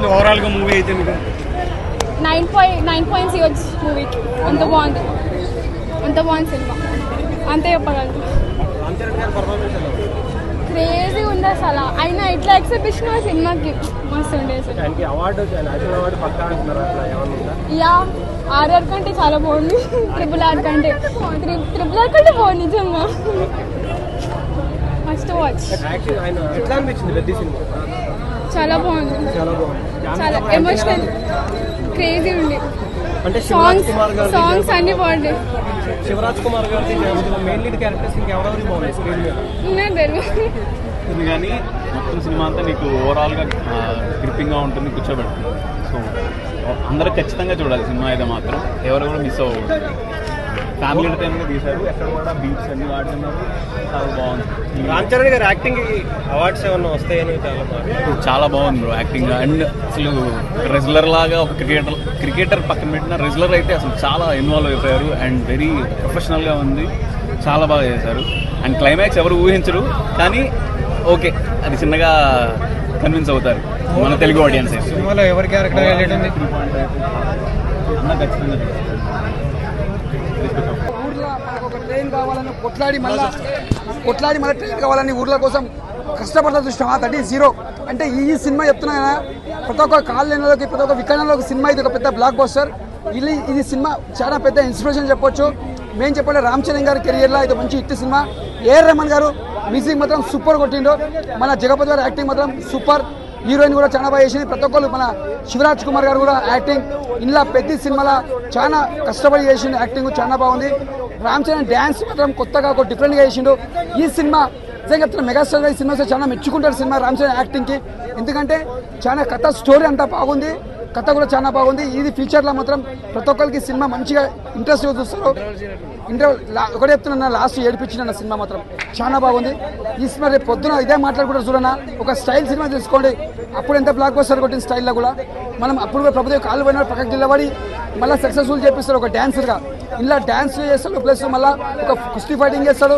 అనిపించింది ఓవరాల్ గా మూవీ అయితే మీకు? 9 ఇవ్వచ్చు మూవీకి. అంత బాగుంది సినిమా, అంతే చెప్పగలను. క్రేజీ ఉంది అసలు. ఆయన ఇట్లా ఎక్సిబిషన్ సినిమాకి మస్తు ఉండేది. యా, ఆర్ఆర్ కంటే చాలా బాగుంది. ట్రిపుల్ ఆర్ కంటే బాగుంది నిజంగా. Must watch. చాలా బాగుంది, చాలా ఎమోషనల్, క్రేజీ ఉంది. సాంగ్స్ అన్ని బాగుంటాయి. శివరాజ్ కుమార్ గారి మెయిన్ లీడ్ క్యారెక్టర్స్ ఇంకెవరెవరు బాగున్నాయి స్క్రీన్ మీద? కానీ మొత్తం సినిమా అంతా నీకు ఓవరాల్గా గ్రిప్పింగ్గా ఉంటుంది, కూర్చోబెడుతుంది. సో అందరూ ఖచ్చితంగా చూడాలి సినిమా అయితే మాత్రం, ఎవరు కూడా మిస్ అవ్వకూడదు. ఫ్యామిలీ ఎంటర్టైన్మెంట్ తీశారు, ఎక్కడ కూడా బీట్స్ అన్ని వాడుతున్నారు, చాలా బాగుంది. రామ్ చరణ్ గారు యాక్టింగ్ అవార్డ్స్ ఏమన్నా వస్తాయని చాలా బాగుంది బ్రో యాక్టింగ్. అండ్ అసలు రెగ్యులర్ లాగా ఒక క్రికెటర్ పక్కన పెట్టిన రెగ్యులర్ అయితే అసలు చాలా ఇన్వాల్వ్ అయిపోయారు. అండ్ వెరీ ప్రొఫెషనల్గా ఉంది, చాలా బాగా చేశారు. అండ్ క్లైమాక్స్ ఎవరు ఊహించరు, కానీ ఓకే అది చిన్నగా కన్విన్స్ అవుతారు మన తెలుగు ఆడియన్స్. సినిమాలో ఎవరి క్యారెక్టర్ ఖచ్చితంగా ఊర్లో మనకు ఒక ట్రైన్ కావాలని కొట్లాడి మళ్ళీ ట్రైన్ కావాలని ఊర్ల కోసం కష్టపడతా చూసినాం. That is zero. అంటే ఈ సినిమా చెప్తున్నా ప్రతి ఒక్క కాలనీలోకి, ప్రతి ఒక్క వికరణలోకి సినిమా ఇది ఒక పెద్ద బ్లాక్ బస్టర్. ఇది సినిమా చాలా పెద్ద ఇన్స్పిరేషన్ చెప్పొచ్చు. మేము చెప్పండి, రామ్ చరణ్ గారి కెరియర్లో ఇది మంచి హిట్ సినిమా. ఏఆర్ రెహమాన్ గారు మ్యూజిక్ మాత్రం సూపర్ కొట్టిండు. మన జగపతి గారు యాక్టింగ్ మాత్రం సూపర్. హీరోయిన్ కూడా చాలా బాగా చేసింది. ప్రతి ఒక్కరు మన శివరాజ్ కుమార్ గారు కూడా యాక్టింగ్ ఇలా పెద్ద సినిమాలో చాలా కష్టపడి చేసిండు, యాక్టింగ్ చాలా బాగుంది. రామ్ చరణ్ డ్యాన్స్ మాత్రం కొత్తగా ఒక డిఫరెంట్గా చేసిండు. ఈ సినిమా నిజంగా చెప్తున్నా, మెగాస్టార్ ఈ సినిమా చాలా మెచ్చుకుంటారు సినిమా రామ్ చరణ్ యాక్టింగ్కి. ఎందుకంటే చాలా కథ స్టోరీ అంతా బాగుంది, కథ కూడా చాలా బాగుంది. ఇది ఫ్యూచర్లో మాత్రం ప్రతి ఒక్కరికి సినిమా మంచిగా ఇంట్రెస్ట్గా చూస్తారు. ఒకటే చెప్తున్నా, లాస్ట్ ఏడిపించిన సినిమా మాత్రం చాలా బాగుంది. ఈ సినిమా రేపు పొద్దున ఇదే మాట్లాడుకుంటారు చూడన్నా, ఒక స్టైల్ సినిమా తీసుకోండి. అప్పుడు ఎంత బ్లాక్ బస్టర్ కొట్టిన స్టైల్లో కూడా మనం అప్పుడు కూడా ప్రభుత్వం కాళ్ళు పోయిన పక్కకి నిలబడి మళ్ళీ సక్సెస్ఫుల్ చేపిస్తారు ఒక డ్యాన్సర్గా. ఇలా డ్యాన్స్ చేస్తాడు, ప్లస్ మళ్ళీ ఒక కుస్తీ ఫైటింగ్ చేస్తాడు.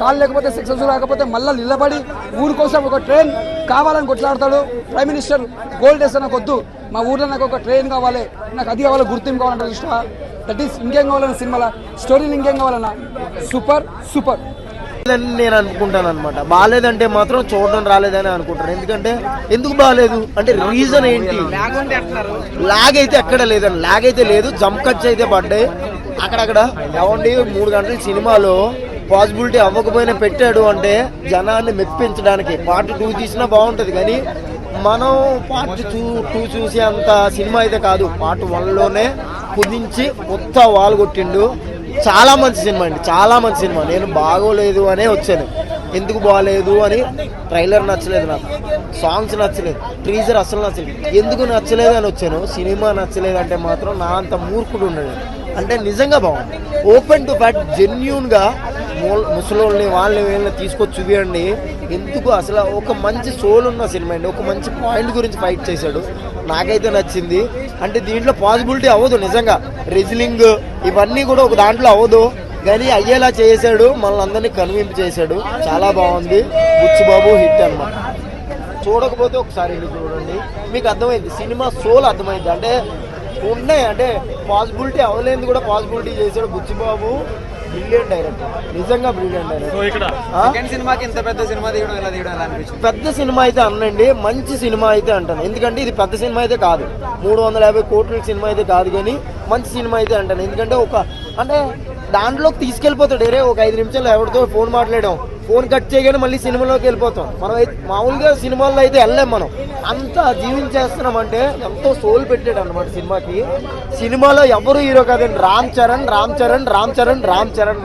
కాళ్ళు లేకపోతే సక్సెస్ఫుల్ కాకపోతే మళ్ళీ నిలబడి ఊరి కోసం ఒక ట్రైన్ కావాలని కొట్లాడతాడు. ప్రైమ్ మినిస్టర్ గోల్డ్ వేస్తే నాకు వద్దు, మా ఊర్లో నాకు ఒక ట్రైన్ కావాలి, నాకు అది కావాలి, గుర్తింపు కావాలంటే ఇష్టం. దట్ ఈస్ ఇంకేం కావాలన్న సినిమాలో స్టోరీలు ఇంకేం కావాలన్నా సూపర్ సూపర్ నేను అనుకుంటాను అనమాట. బాగాలేదంటే మాత్రం చూడడం రాలేదని అనుకుంటాను. ఎందుకంటే ఎందుకు బాగాలేదు అంటే రీజన్ ఏంటి? లాగ్ అయితే ఎక్కడ లేదండి, లాగ్ అయితే లేదు. జంప్ కట్స్ అయితే పడ్డాయి అక్కడక్కడ. ఏమండి 3 గంటల సినిమాలో పాసిబిలిటీ అవ్వకపోయినా పెట్టాడు అంటే జనాన్ని మెప్పించడానికి. పార్ట్ 2 తీసినా బాగుంటుంది, కానీ మనం పార్ట్ 2 చూసే అంత సినిమా అయితే కాదు. పార్ట్ 1లోనే కుదించి కొత్త వాల్ కొట్టిండు. చాలా మంచి సినిమా అండి, చాలా మంచి సినిమా. నేను బాగోలేదు అనే వచ్చాను. ఎందుకు బాగలేదు అని ట్రైలర్ నచ్చలేదు నాకు, సాంగ్స్ నచ్చలేదు, టీజర్ అసలు నచ్చలేదు. ఎందుకు నచ్చలేదు అని వచ్చాను. సినిమా నచ్చలేదు అంటే మాత్రం నా అంత మూర్ఖుడు ఉండడు. అంటే నిజంగా బాగుంది. ఓపెన్ టు ఫ్యాక్ట్ జెన్యూన్గా ముసలోళ్ళని వీళ్ళని తీసుకొచ్చి చూపియండి. ఎందుకు అసలు ఒక మంచి సోల్ ఉన్న సినిమా అండి. ఒక మంచి పాయింట్ గురించి ఫైట్ చేశాడు, నాకైతే నచ్చింది. అంటే దీంట్లో పాసిబిలిటీ అవ్వదు నిజంగా. రెజ్లింగ్ ఇవన్నీ కూడా ఒక దాంట్లో అవ్వదు, కానీ అయ్యేలా చేశాడు. మనల్ని అందరినీ కన్విన్స్ చేశాడు. చాలా బాగుంది. బుచ్చిబాబు హిట్ అన్నమాట. చూడకపోతే ఒకసారి వెళ్ళి చూడండి, మీకు అర్థమైంది. సినిమా సోల్ అర్థమైంది. అంటే ఉన్నాయి, అంటే పాసిబిలిటీ అవ్వలేదు కూడా పాసిబిలిటీ చేశాడు బుచ్చిబాబు. బ్రిలియంట్ డైరెక్టర్, నిజంగా బ్రిలియంట్ డైరెక్టర్. సినిమాకి ఇంత పెద్ద సినిమా తీయడం ఎలా అనిపించింది? పెద్ద సినిమా అయితే అనండి, మంచి సినిమా అయితే అంటాను. ఎందుకంటే ఇది పెద్ద సినిమా అయితే కాదు, 350 కోట్ల సినిమా అయితే కాదు, కానీ మంచి సినిమా అయితే అంటాను. ఎందుకంటే అంటే దాంట్లోకి తీసుకెళ్ళిపోతాడు. ఒక 5 నిమిషాలు ఎవరితో ఫోన్ మాట్లాడాం, ఫోన్ కట్ చేయగానే మళ్ళీ సినిమాలోకి వెళ్ళిపోతాం. మనం అయితే మామూలుగా సినిమాల్లో అయితే వెళ్ళలేం. మనం అంతా జీవించేస్తున్నామంటే ఎంతో సోల్ పెట్టాడు అన్నమాట సినిమాకి. సినిమాలో ఎవరు హీరో కాదండి, రామ్ చరణ్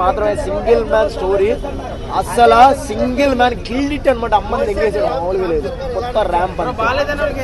మాత్రమే. సింగిల్ మ్యాన్ స్టోరీ, అస్సలు సింగిల్ మ్యాన్ గిల్డ్ ఇట్ అనమాట. అమ్మని దగ్గరేసాడు, మామూలుగా లేదు. కొత్త ర్యాంప్.